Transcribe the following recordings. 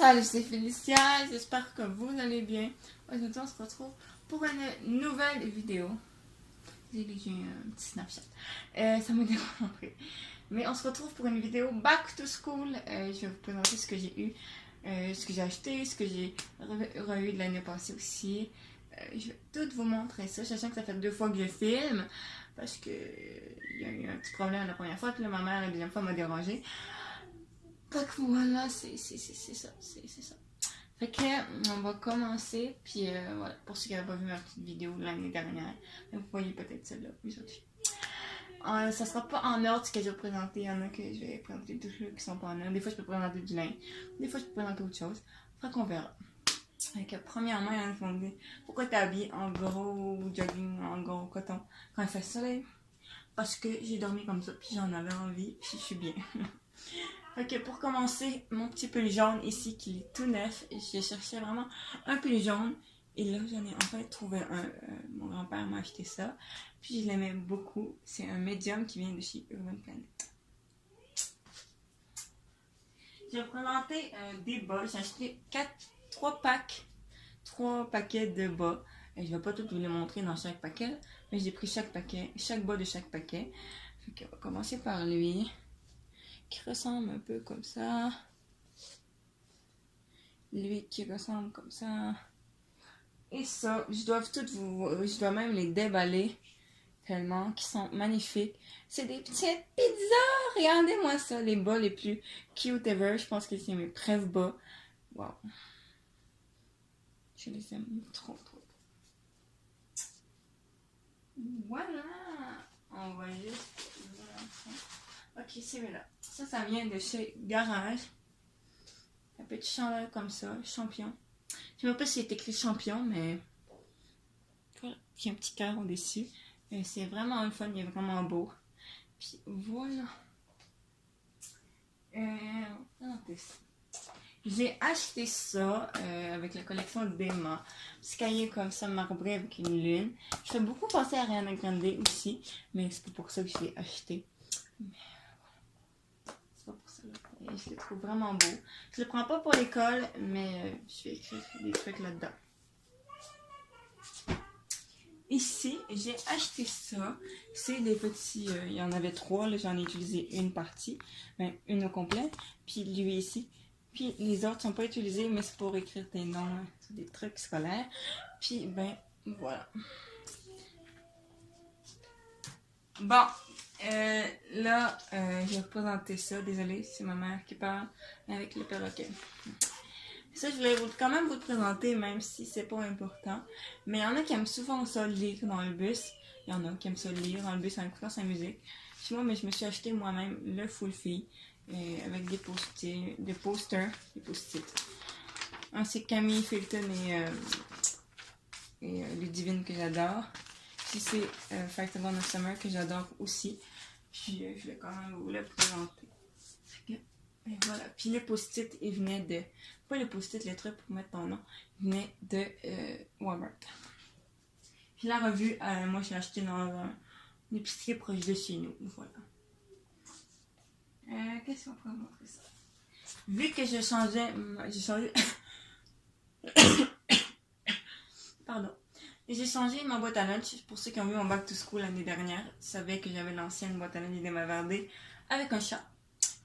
Salut, c'est Félicia, j'espère que vous allez bien. Aujourd'hui, on se retrouve pour une nouvelle vidéo. J'ai un petit Snapchat. Ça m'a déconcentré. Mais on se retrouve pour une vidéo Back to School. Je vais vous présenter ce que j'ai eu, ce que j'ai acheté, ce que j'ai eu de l'année passée aussi. Je vais tout vous montrer ça, sachant que ça fait 2 fois que je filme. Parce que il y a eu un petit problème la première fois, puis là, ma mère la deuxième fois m'a dérangé. Donc voilà, c'est ça, c'est ça. Fait que on va commencer, puis voilà, pour ceux qui n'avaient pas vu ma petite vidéo de l'année dernière, vous voyez peut-être celle-là aujourd'hui. Ça sera pas en ordre ce que je vais présenter, il y en a que je vais présenter des trucs qui sont pas en ordre, des fois je peux présenter du linge, des fois je peux présenter autre chose, fait qu'on verra. Fait que premièrement, il y en a qui vont me dire, pourquoi t'es habillée en gros jogging, en gros coton, quand il fait soleil? Parce que j'ai dormi comme ça, puis j'en avais envie, puis je suis bien. Ok, pour commencer, mon petit pull jaune ici qui est tout neuf. Je cherchais vraiment un pull jaune. Et là, j'en ai enfin trouvé un. Mon grand-père m'a acheté ça. Puis je l'aimais beaucoup. C'est un médium qui vient de chez Urban Planet. Je vais vous présenter des bas. J'ai acheté 3 paquets de bas. Et je ne vais pas tout vous les montrer dans chaque paquet. Mais j'ai pris chaque bas de chaque paquet. On va commencer par lui. Qui ressemble un peu comme ça. Lui qui ressemble comme ça. Et ça, je dois même les déballer tellement qu'ils sont magnifiques. C'est des petites pizzas. Regardez-moi ça, les bas les plus cute ever. Je pense que c'est mes preuves bas. Wow. Je les aime trop. Voilà. On va juste... Ok, c'est là. Ça vient de chez Garage. Un petit chandail comme ça, champion. Je ne sais pas si c'est écrit champion, mais voilà. Il y a un petit cœur au-dessus. C'est vraiment un fun, il est vraiment beau. Puis voilà. J'ai acheté ça avec la collection d'Emma. Petit cahier comme ça, marbré avec une lune. Je fais beaucoup penser à Ariana Grande aussi, mais c'est pas pour ça que je l'ai acheté. Mais c'est pas pour ça. Et je le trouve vraiment beau. Je le prends pas pour l'école, mais je vais écrire des trucs là-dedans. Ici, j'ai acheté ça. C'est des petits... il y en avait 3. Là, j'en ai utilisé une partie. Ben, une au complet. Puis lui ici. Puis les autres sont pas utilisés, mais c'est pour écrire des noms. Hein. C'est des trucs scolaires. Puis, ben, voilà. Bon. Là, je vais présenter ça. Désolée, c'est ma mère qui parle avec le perroquet. Ça, je voulais quand même vous le présenter, même si c'est pas important. Mais il y en a qui aiment souvent ça lire dans le bus. Il y en a qui aiment ça lire dans le bus en écoutant sa musique. Chez moi, mais je me suis acheté moi-même le full fille avec des posters, des post-it. C'est Camille Felton et Ludivine que j'adore. Puis c'est Festival of Summer que j'adore aussi. Puis je vais quand même vous le présenter. Et voilà. Puis le post-it, il venait de... Pas le post-it, le truc pour mettre ton nom. Il venait de Walmart. Puis la revue, moi, je l'ai acheté dans un épicerie proche de chez nous. Voilà. Qu'est-ce qu'on pourrait montrer ça? Vu que j'ai changé... Pardon. J'ai changé ma boîte à lunch. Pour ceux qui ont vu mon back to school l'année dernière, ils savaient que j'avais l'ancienne boîte à lunch des Mavardé avec un chat.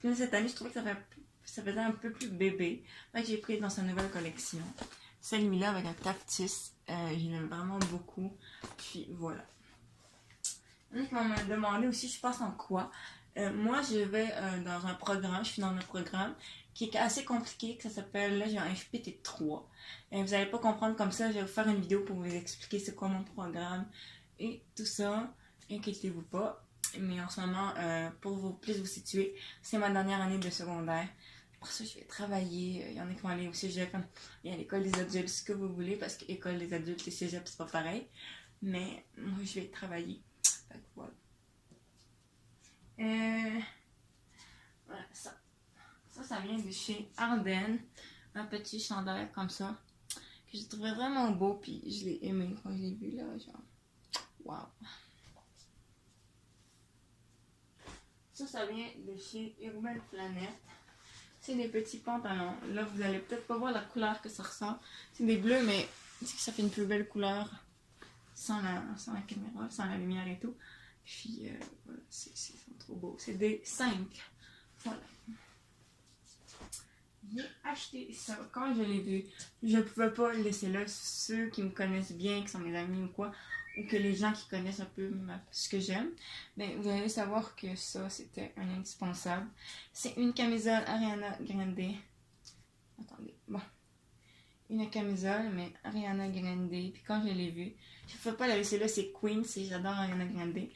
Puis cette année, je trouvais que ça faisait un peu plus bébé. Fait que j'ai pris dans sa nouvelle collection. Celui-là avec un cactus. Je l'aime vraiment beaucoup. Puis voilà. Donc, on m'a demandé aussi, je passe en quoi. Moi, je vais dans un programme. Je suis dans un programme qui est assez compliqué. Que ça s'appelle, là, j'ai un FPT 3. Vous n'allez pas comprendre comme ça. Je vais vous faire une vidéo pour vous expliquer c'est quoi mon programme. Et tout ça. Inquiétez-vous pas. Mais en ce moment, pour plus vous situer, c'est ma dernière année de secondaire. Pour ça, je vais travailler. Il y en a qui vont aller au cégep. Il y a l'école des adultes, ce que vous voulez, parce que l'école des adultes et cégep, c'est pas pareil. Mais moi, je vais travailler. Fait que voilà. Voilà, ça vient de chez Ardennes. Un petit chandail comme ça. Que je trouvais vraiment beau, puis je l'ai aimé quand je l'ai vu là. Genre, wow. Ça vient de chez Urban Planet. c'est des petits pantalons. Là, vous allez peut-être pas voir la couleur que ça ressemble. C'est des bleus, mais ça fait une plus belle couleur sans la caméra, sans la lumière et tout. Puis, voilà, c'est trop beau. C'est des 5. Voilà. J'ai acheté ça quand je l'ai vu. Je ne pouvais pas le laisser là. Ceux qui me connaissent bien, qui sont mes amis ou quoi, ou que les gens qui connaissent un peu ce que j'aime, ben, vous allez savoir que ça, c'était un indispensable. C'est une camisole Ariana Grande. Attendez, bon. Une camisole, mais Ariana Grande. Puis quand je l'ai vue, je ne pouvais pas la laisser là. C'est Queen, j'adore Ariana Grande.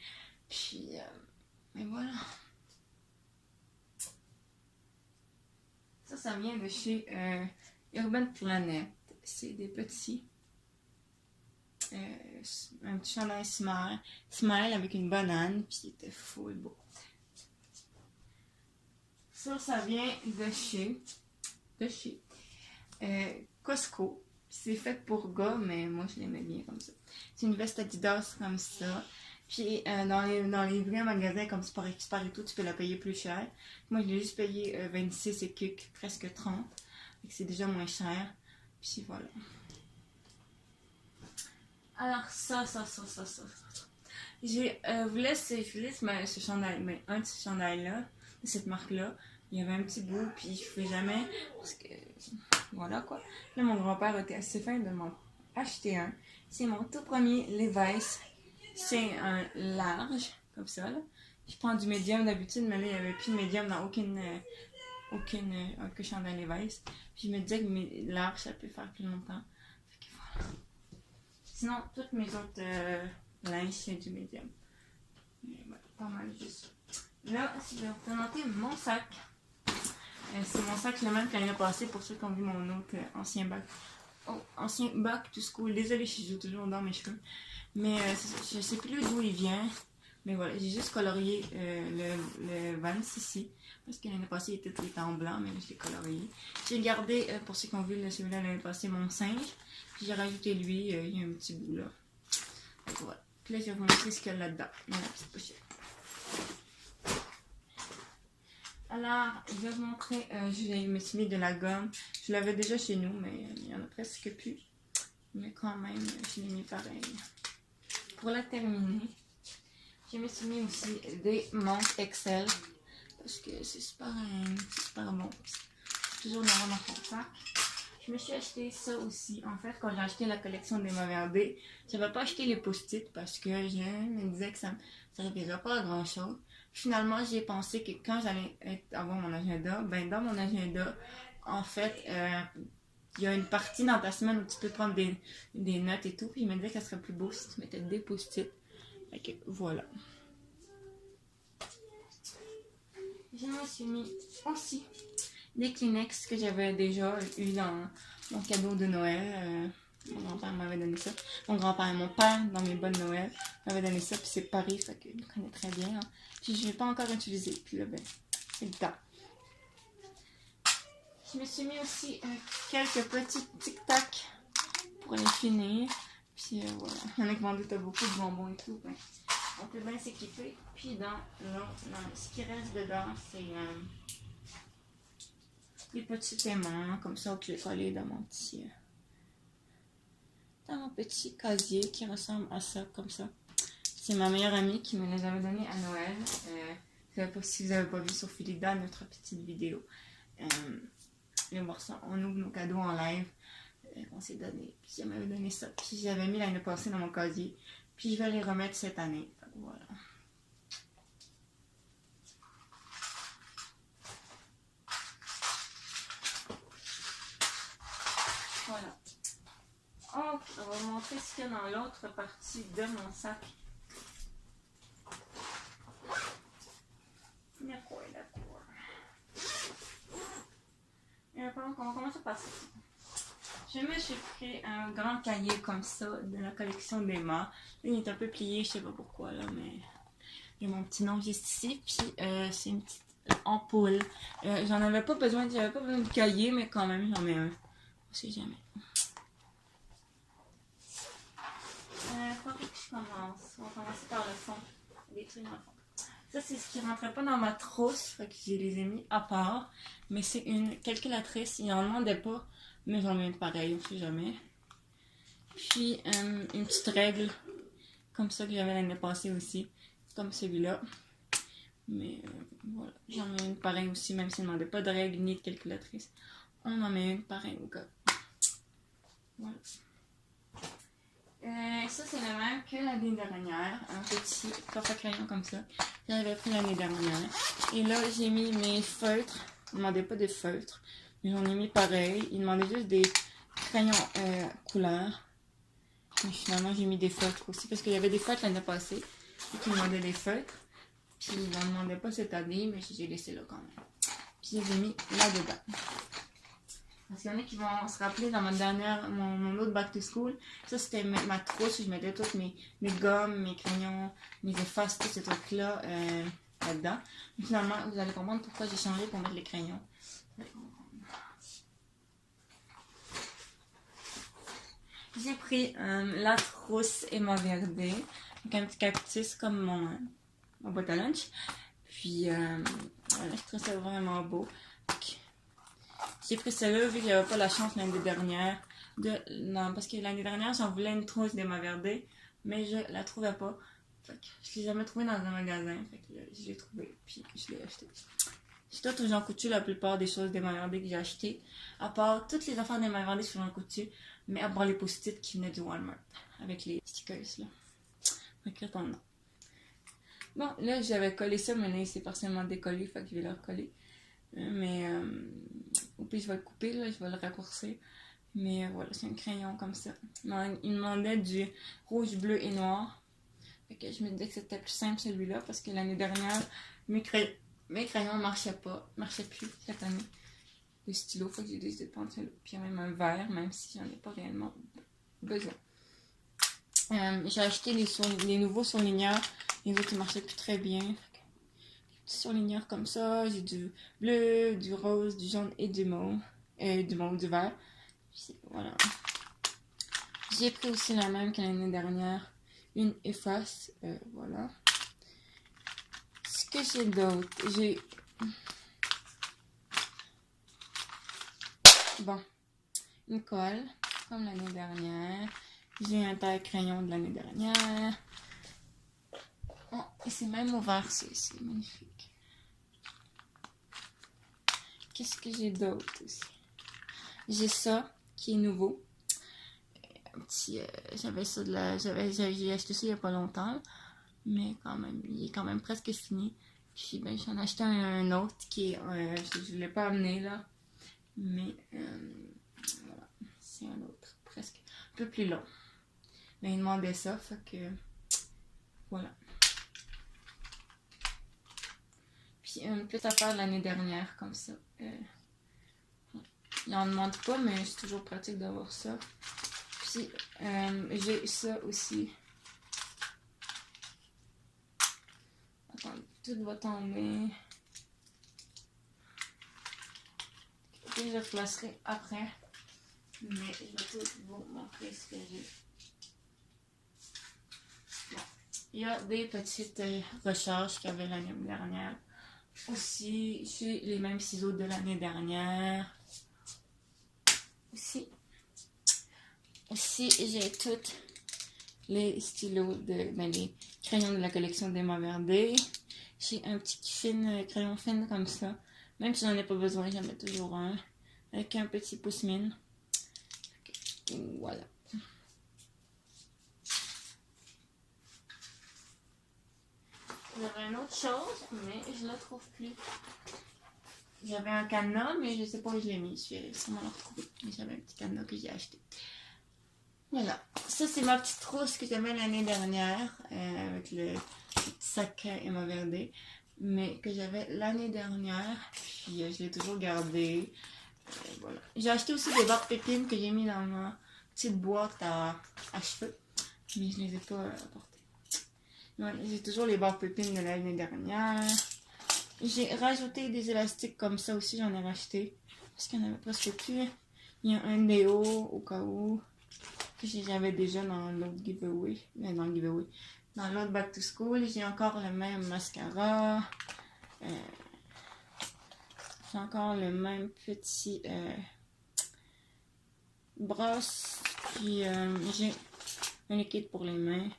Puis, mais voilà. Ça vient de chez Urban Planet. C'est des petits. Un petit chandail Smile avec une banane. Puis c'était full beau. Ça vient de chez Costco. C'est fait pour gars, mais moi je l'aimais bien comme ça. C'est une veste Adidas comme ça. Puis dans les vrais magasins comme Sport Expert et tout, tu peux la payer plus cher. Moi, je l'ai juste payé 26 et quelques, presque 30. Donc c'est déjà moins cher. Puis voilà. Alors je vous laisse ce chandail, mais un de ces chandails-là, de cette marque-là, il y avait un petit bout, puis je ne fais jamais, parce que voilà quoi. Là, mon grand-père était assez fin de m'en acheter un. C'est mon tout premier Levi's. C'est un large, comme ça, là. Je prends du médium d'habitude, mais là, il n'y avait plus de médium dans aucun chandail Levi's. Puis je me disais que large, ça peut faire plus longtemps. Fait que voilà. Sinon, toutes mes autres linges, c'est du médium. Mais ouais, pas mal juste. Là, je vais vous présenter mon sac. C'est mon sac le même que l'année passée pour ceux qui ont vu mon autre ancien bac. Oh, ancien bac to school. Désolée, je joue toujours dans mes cheveux. Mais je sais plus d'où il vient. Mais voilà, j'ai juste colorié le Vans ici. Parce que l'année passée, il était en blanc, mais là, je l'ai colorié. J'ai gardé, pour ceux qui ont vu celui-là l'année passée, mon singe. Puis j'ai rajouté lui, il y a un petit bout là. Donc voilà. Puis là, je vais vous montrer ce qu'il y a là-dedans. Dans la petite pochette. Alors, je vais vous montrer, je me suis mis de la gomme. Je l'avais déjà chez nous, mais il n'y en a presque plus. Mais quand même, je l'ai mis pareil. Pour la terminer, je me suis mis aussi des montres Excel. Parce que c'est super bon. Toujours dans mon sac. Je me suis acheté ça aussi. En fait, quand j'ai acheté la collection des Moverdé, je n'avais pas acheté les post-it parce que je me disais que ça ne servirait pas à grand chose. Finalement, j'ai pensé que quand j'allais avoir mon agenda, ben dans mon agenda, en fait, il y a une partie dans ta semaine où tu peux prendre des notes et tout. Puis je me disais que ça serait plus beau si tu mettais des post-it. Fait que voilà. Je me suis mis aussi des Kleenex que j'avais déjà eu dans mon cadeau de Noël. Mon grand-père m'avait donné ça. Mon père, dans mes bonnes Noël, m'avait donné ça. Puis c'est Paris, fait qu'il me connaît très bien. Hein. Puis je ne l'ai pas encore utilisé. Puis là, ben, c'est le temps. Je me suis mis aussi quelques petits tic-tac pour les finir. Puis voilà. Il y en a qui m'en doutent beaucoup de bonbons et tout. Ben, on peut bien s'équiper. Puis dans ce qui reste dedans, c'est des petits aimants comme ça que j'ai collé dans mon petit casier qui ressemble à ça, comme ça. C'est ma meilleure amie qui me les avait donnés à Noël. Si vous n'avez pas vu sur Philida, notre petite vidéo. Et voir ça, on ouvre nos cadeaux en live. On s'est donné. Puis elle m'avait donné ça. Puis j'avais mis l'année passée dans mon casier. Puis je vais les remettre cette année. Voilà. Voilà. Oh, on va vous montrer ce qu'il y a dans l'autre partie de mon sac. D'accord. On va commencer par ça. Je me suis pris un grand cahier comme ça de la collection d'Emma. Il est un peu plié, je sais pas pourquoi là, mais il y a mon petit nom juste ici. Puis c'est une petite ampoule. J'en avais pas besoin, j'avais pas besoin de cahier, mais quand même j'en mets un. On sait jamais. Faut que je commence. On va commencer par le fond. Des trucs dans le fond. Ça, c'est ce qui rentrait pas dans ma trousse, fait que je les ai mis à part. Mais c'est une calculatrice, il en demandait pas, mais j'en ai une pareille, on sait jamais. Puis, une petite règle, comme ça que j'avais l'année passée aussi, comme celui-là. Mais voilà, j'en ai une pareille aussi, même s'il ne demandait pas de règle ni de calculatrice. On en met une pareille au cas. Voilà. Ça, c'est le même que l'année dernière. Un petit coffre à crayon comme ça. J'avais pris l'année dernière. Et là, j'ai mis mes feutres. Ils ne demandaient pas de feutres. Mais j'en ai mis pareil. Ils demandaient juste des crayons couleur. Mais finalement, j'ai mis des feutres aussi. Parce qu'il y avait des feutres l'année passée. Et qui demandaient des feutres. Puis ils n'en demandaient pas cette année. Mais j'ai laissé là quand même. Puis je les ai mis là-dedans. Parce qu'il y en a qui vont se rappeler dans mon autre back to school. Ça, c'était ma trousse où je mettais toutes mes gommes, mes crayons, mes effaces, tous ces trucs-là là-dedans. Mais finalement, vous allez comprendre pourquoi j'ai changé pour mettre les crayons. J'ai pris la trousse Emma Verdé, avec un petit cactus comme mon boîte à lunch. Puis, voilà, je trouve ça vraiment beau. J'ai pris celle-là vu qu'il n'y avait pas la chance l'année dernière. Non, parce que l'année dernière, j'en voulais une trousse d'Emma Verdé, mais je la trouvais pas. Fait que je l'ai jamais trouvée dans un magasin. Fait que je l'ai trouvée, puis je l'ai achetée. J'ai tout Jean Coutu la plupart des choses d'Emma Verdé que j'ai achetées. À part toutes les affaires d'Emma Verdé sur Jean Coutu, mais à part les post-it qui venaient du Walmart. Avec les stickers, là. Écrit ton nom. Bon, là, j'avais collé ça, mais là, c'est partiellement décollé, fait que je vais le recoller. Mais au pire je vais le couper, là, je vais le raccourcir. Mais voilà, c'est un crayon comme ça. Il me demandait du rouge, bleu et noir. Fait que je me disais que c'était plus simple celui-là parce que l'année dernière, mes crayons marchaient plus cette année. Le stylo, faut que j'ai décidé de prendre celui-là. Puis il y a même un vert, même si j'en ai pas réellement besoin. J'ai acheté les nouveaux surligneurs. Les autres, ils marchaient plus très bien. Surligneurs comme ça, j'ai du bleu, du rose, du jaune et du mauve, du vert. Puis voilà. J'ai pris aussi la même que l'année dernière, une efface, voilà. Ce que j'ai d'autre, j'ai une colle comme l'année dernière. J'ai un taille crayon de l'année dernière. Oh, et c'est même ouvert, c'est magnifique. Qu'est-ce que j'ai d'autre aussi? J'ai ça qui est nouveau. Un petit, j'avais ça j'ai acheté ça il y a pas longtemps, mais quand même, il est quand même presque fini. Puis ben j'en ai acheté un autre qui est, je l'ai pas amené là, mais voilà, c'est un autre presque un peu plus long. Mais il demandait ça, fait que voilà. Puis une petite affaire de l'année dernière comme ça. Il n'en demande pas, mais c'est toujours pratique d'avoir ça. Puis j'ai ça aussi. Attends, tout va tomber. Et je le placerai après. Mais je vais tout vous montrer ce que j'ai. Bon. Il y a des petites recharges qu'il y avait l'année dernière. Aussi, j'ai les mêmes ciseaux de l'année dernière. Aussi j'ai toutes les stylos, les crayons de la collection d'Emma Verdé. J'ai un petit crayon fin comme ça. Même si j'en ai pas besoin, j'en mets toujours un. Avec un petit pouce-mine. Voilà. J'avais une autre chose, mais je la trouve plus. J'avais un cadenas, mais je sais pas où je l'ai mis. Je vais sûrement le retrouver. Mais j'avais un petit cadenas que j'ai acheté. Voilà. Ça, c'est ma petite trousse que j'avais l'année dernière. Avec le petit sac Emma Verdé. Mais que j'avais l'année dernière. Puis je l'ai toujours gardé. Voilà. J'ai acheté aussi des barres pépines que j'ai mis dans ma petite boîte à cheveux. Mais je les ai pas apportées. Ouais, j'ai toujours les barres pépines de l'année dernière. J'ai rajouté des élastiques comme ça aussi, j'en ai racheté. Parce qu'il n'y en avait presque plus. Il y a un déo au cas où. Que j'avais déjà dans l'autre giveaway. Dans le giveaway. dans l'autre back to school, j'ai encore le même mascara. J'ai encore le même petit brosse. Puis j'ai un liquide pour les mains.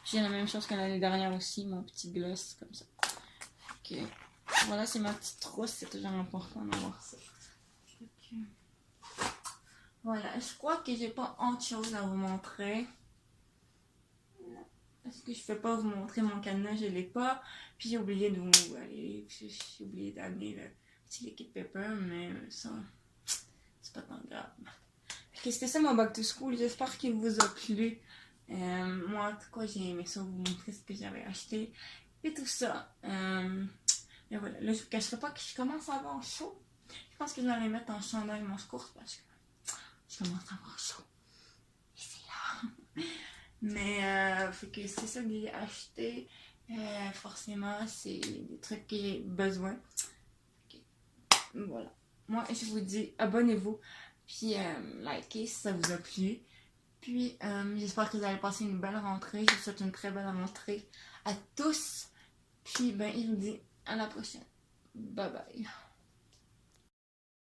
J'ai la même chose que l'année dernière aussi, mon petit gloss comme ça. Ok. Voilà, c'est ma petite trousse, c'est toujours important d'avoir ça. Okay. Voilà, je crois que j'ai pas autre chose à vous montrer. Parce que je ne peux pas vous montrer mon cadenas, je l'ai pas. Puis j'ai oublié de vous aller. J'ai oublié d'amener le petit liquid paper, mais ça, c'est pas tant grave. Ok, c'était ça mon back to school. J'espère qu'il vous a plu. Moi, en tout cas, j'ai aimé ça, vous montrer ce que j'avais acheté et tout ça. Mais voilà, là, je vous cacherai pas que je commence à avoir chaud. Je pense que je vais aller mettre en chandail mon course parce que je commence à avoir chaud. Et c'est là. Mais fait que c'est ça que j'ai acheté. Forcément, c'est des trucs que j'ai besoin. Okay. Voilà. Moi, je vous dis, abonnez-vous. Puis, likez si ça vous a plu. Puis, j'espère que vous allez passer une belle rentrée. Je vous souhaite une très belle rentrée à tous. Puis, ben, je vous dis à la prochaine. Bye bye.